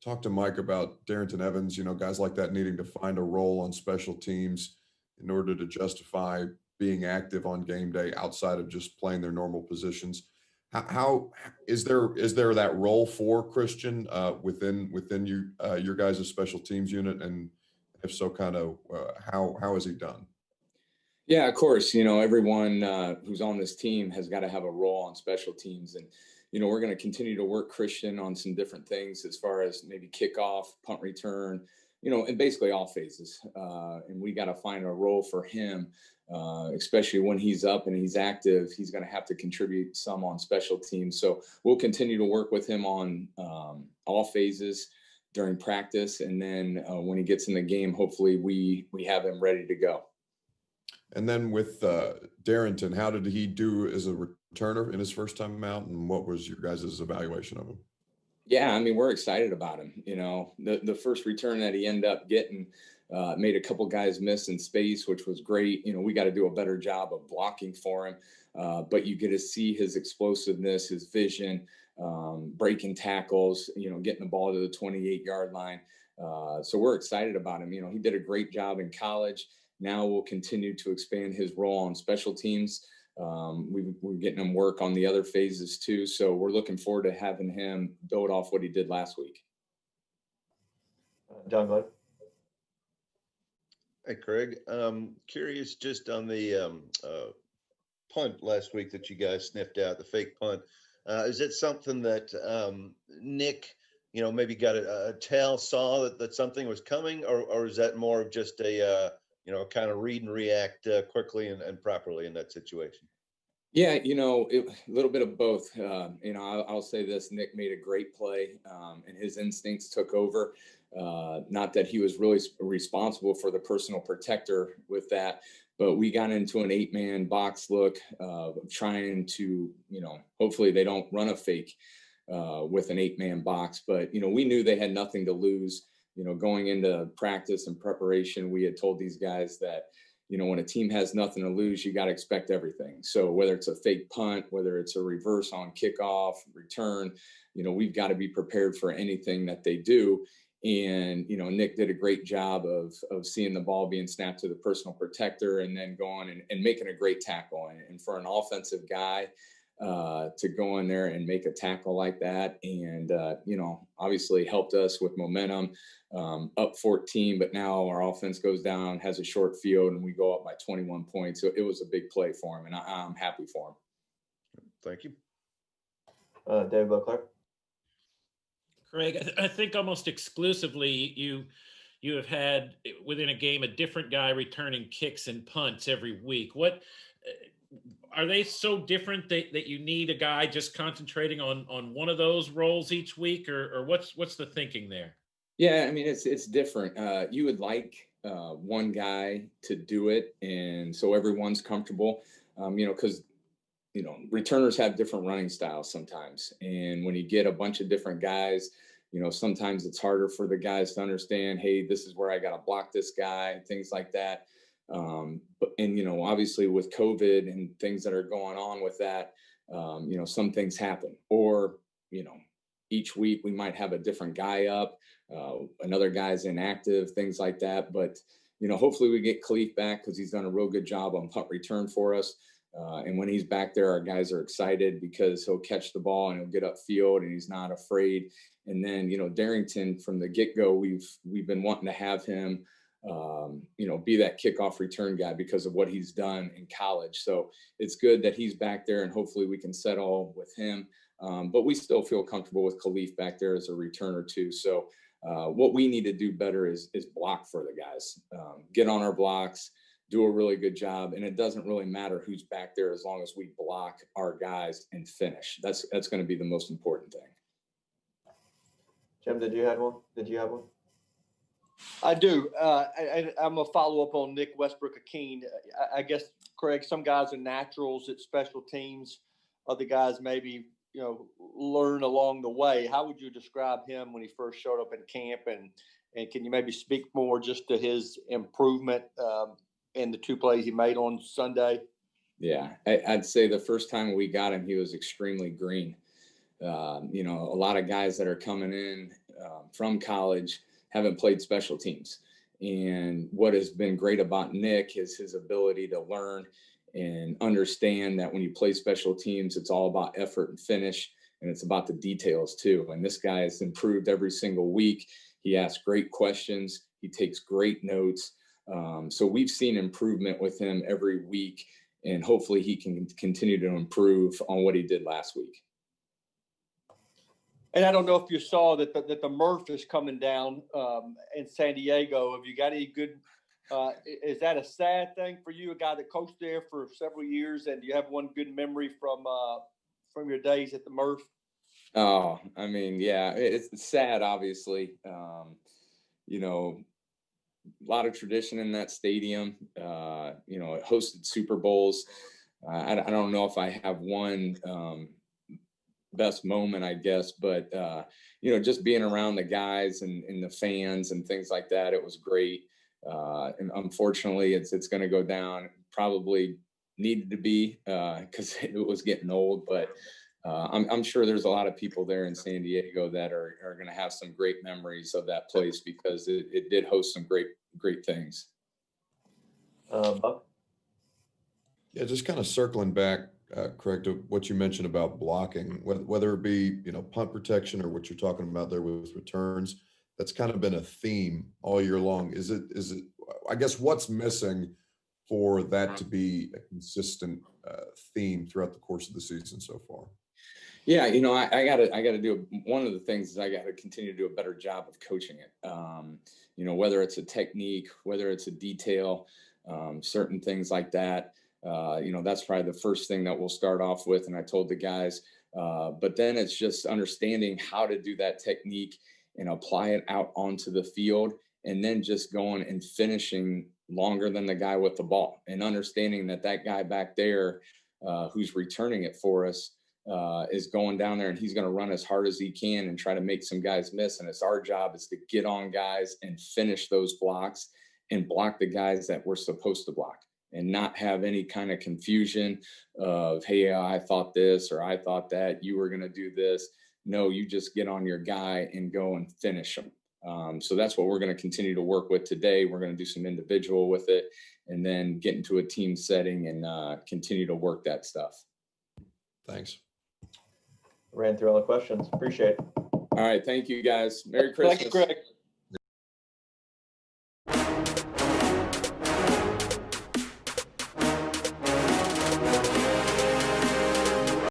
talk to Mike about Darrington Evans, guys like that needing to find a role on special teams in order to justify being active on game day outside of just playing their normal positions. How is there that role for Christian within your guys' special teams unit, and if so, kind of how has he done? Yeah, of course. Everyone who's on this team has got to have a role on special teams. And, we're going to continue to work Christian on some different things as far as maybe kickoff, punt return, and basically all phases. And we got to find a role for him, especially when he's up and he's active. He's going to have to contribute some on special teams. So we'll continue to work with him on all phases during practice. And then when he gets in the game, hopefully we have him ready to go. And then with Darrington, how did he do as a returner in his first time out, and what was your guys' evaluation of him? Yeah, I mean, we're excited about him. The first return that he ended up getting made a couple guys miss in space, which was great. We got to do a better job of blocking for him. But you get to see his explosiveness, his vision, breaking tackles, getting the ball to the 28-yard line. So we're excited about him. He did a great job in college. Now we'll continue to expand his role on special teams. We're getting him work on the other phases too. So we're looking forward to having him build off what he did last week. John Glenn. Hey, Craig. Curious just on the punt last week that you guys sniffed out, the fake punt. Is it something that Nick, maybe got a tell, saw that something was coming, or is that more of just a kind of read and react quickly and properly in that situation? Yeah, a little bit of both. I'll say this: Nick made a great play, and his instincts took over. Not that he was really responsible for the personal protector with that, but we got into an 8-man box look, trying to, hopefully they don't run a fake with an 8-man box. But we knew they had nothing to lose. Going into practice and preparation, we had told these guys that, when a team has nothing to lose, you got to expect everything. So whether it's a fake punt, whether it's a reverse on kickoff, return, we've got to be prepared for anything that they do. And, Nick did a great job of seeing the ball being snapped to the personal protector and then going and making a great tackle. And for an offensive guy, to go in there and make a tackle like that, and obviously helped us with momentum, up 14, but now our offense goes down, has a short field, and we go up by 21 points. So it was a big play for him, and I'm happy for him. Thank you. David Butler. Craig, I think almost exclusively you have had within a game a different guy returning kicks and punts every week. What are they so different that you need a guy just concentrating on one of those roles each week, or what's the thinking there? Yeah, I mean, it's different. You would like one guy to do it, and so everyone's comfortable, because returners have different running styles sometimes, and when you get a bunch of different guys, sometimes it's harder for the guys to understand, hey, this is where I got to block this guy, things like that. And obviously with COVID and things that are going on with that, some things happen, or, each week we might have a different guy up, another guy's inactive, things like that. But, hopefully we get Khalif back, because he's done a real good job on punt return for us. And when he's back there, our guys are excited because he'll catch the ball and he'll get upfield and he's not afraid. And then, Darrington, from the get-go, we've been wanting to have him, be that kickoff return guy because of what he's done in college. So it's good that he's back there, and hopefully we can settle with him. But we still feel comfortable with Khalif back there as a returner too. So what we need to do better is block for the guys, get on our blocks, do a really good job. And it doesn't really matter who's back there as long as we block our guys and finish. That's going to be the most important thing. Jim, did you have one? I do. I'm going to follow up on Nick Westbrook-Akeen. I guess, Craig, some guys are naturals at special teams. Other guys maybe, learn along the way. How would you describe him when he first showed up in camp? And can you maybe speak more just to his improvement in the 2 plays he made on Sunday? Yeah, I'd say the first time we got him, he was extremely green. A lot of guys that are coming in from college haven't played special teams. And what has been great about Nick is his ability to learn and understand that when you play special teams, it's all about effort and finish, and it's about the details too. And this guy has improved every single week. He asks great questions. He takes great notes. So we've seen improvement with him every week, and hopefully he can continue to improve on what he did last week. And I don't know if you saw that the Murph is coming down in San Diego. Have you got any good? Is that a sad thing for you, a guy that coached there for several years, and do you have one good memory from your days at the Murph? Oh, I mean, yeah, it's sad, obviously. You know, a lot of tradition in that stadium. You know, it hosted Super Bowls. I don't know if I have one best moment, I guess, but you know, just being around the guys and the fans and things like that, it was great. And unfortunately, it's going to go down. Probably needed to be because it was getting old, but I'm sure there's a lot of people there in San Diego that are going to have some great memories of that place because it did host some great things. Buck? Yeah, just kind of circling back, Craig, to what you mentioned about blocking, whether it be, you know, punt protection or what you're talking about there with returns, that's kind of been a theme all year long. Is it, I guess, what's missing for that to be a consistent theme throughout the course of the season so far? Yeah, you know, I gotta do one of the things is I gotta continue to do a better job of coaching it. You know, whether it's a technique, whether it's a detail, certain things like that. You know, that's probably the first thing that we'll start off with. And I told the guys, but then it's just understanding how to do that technique and apply it out onto the field, and then just going and finishing longer than the guy with the ball, and understanding that guy back there who's returning it for us is going down there and he's going to run as hard as he can and try to make some guys miss. And it's our job is to get on guys and finish those blocks and block the guys that we're supposed to block, and not have any kind of confusion of, hey, I thought this or I thought that you were going to do this. No, you just get on your guy and go and finish them. So that's what we're going to continue to work with today. We're going to do some individual with it and then get into a team setting and continue to work that stuff. Thanks. Ran through all the questions. Appreciate it. All right. Thank you, guys. Merry Christmas. Thanks, Greg.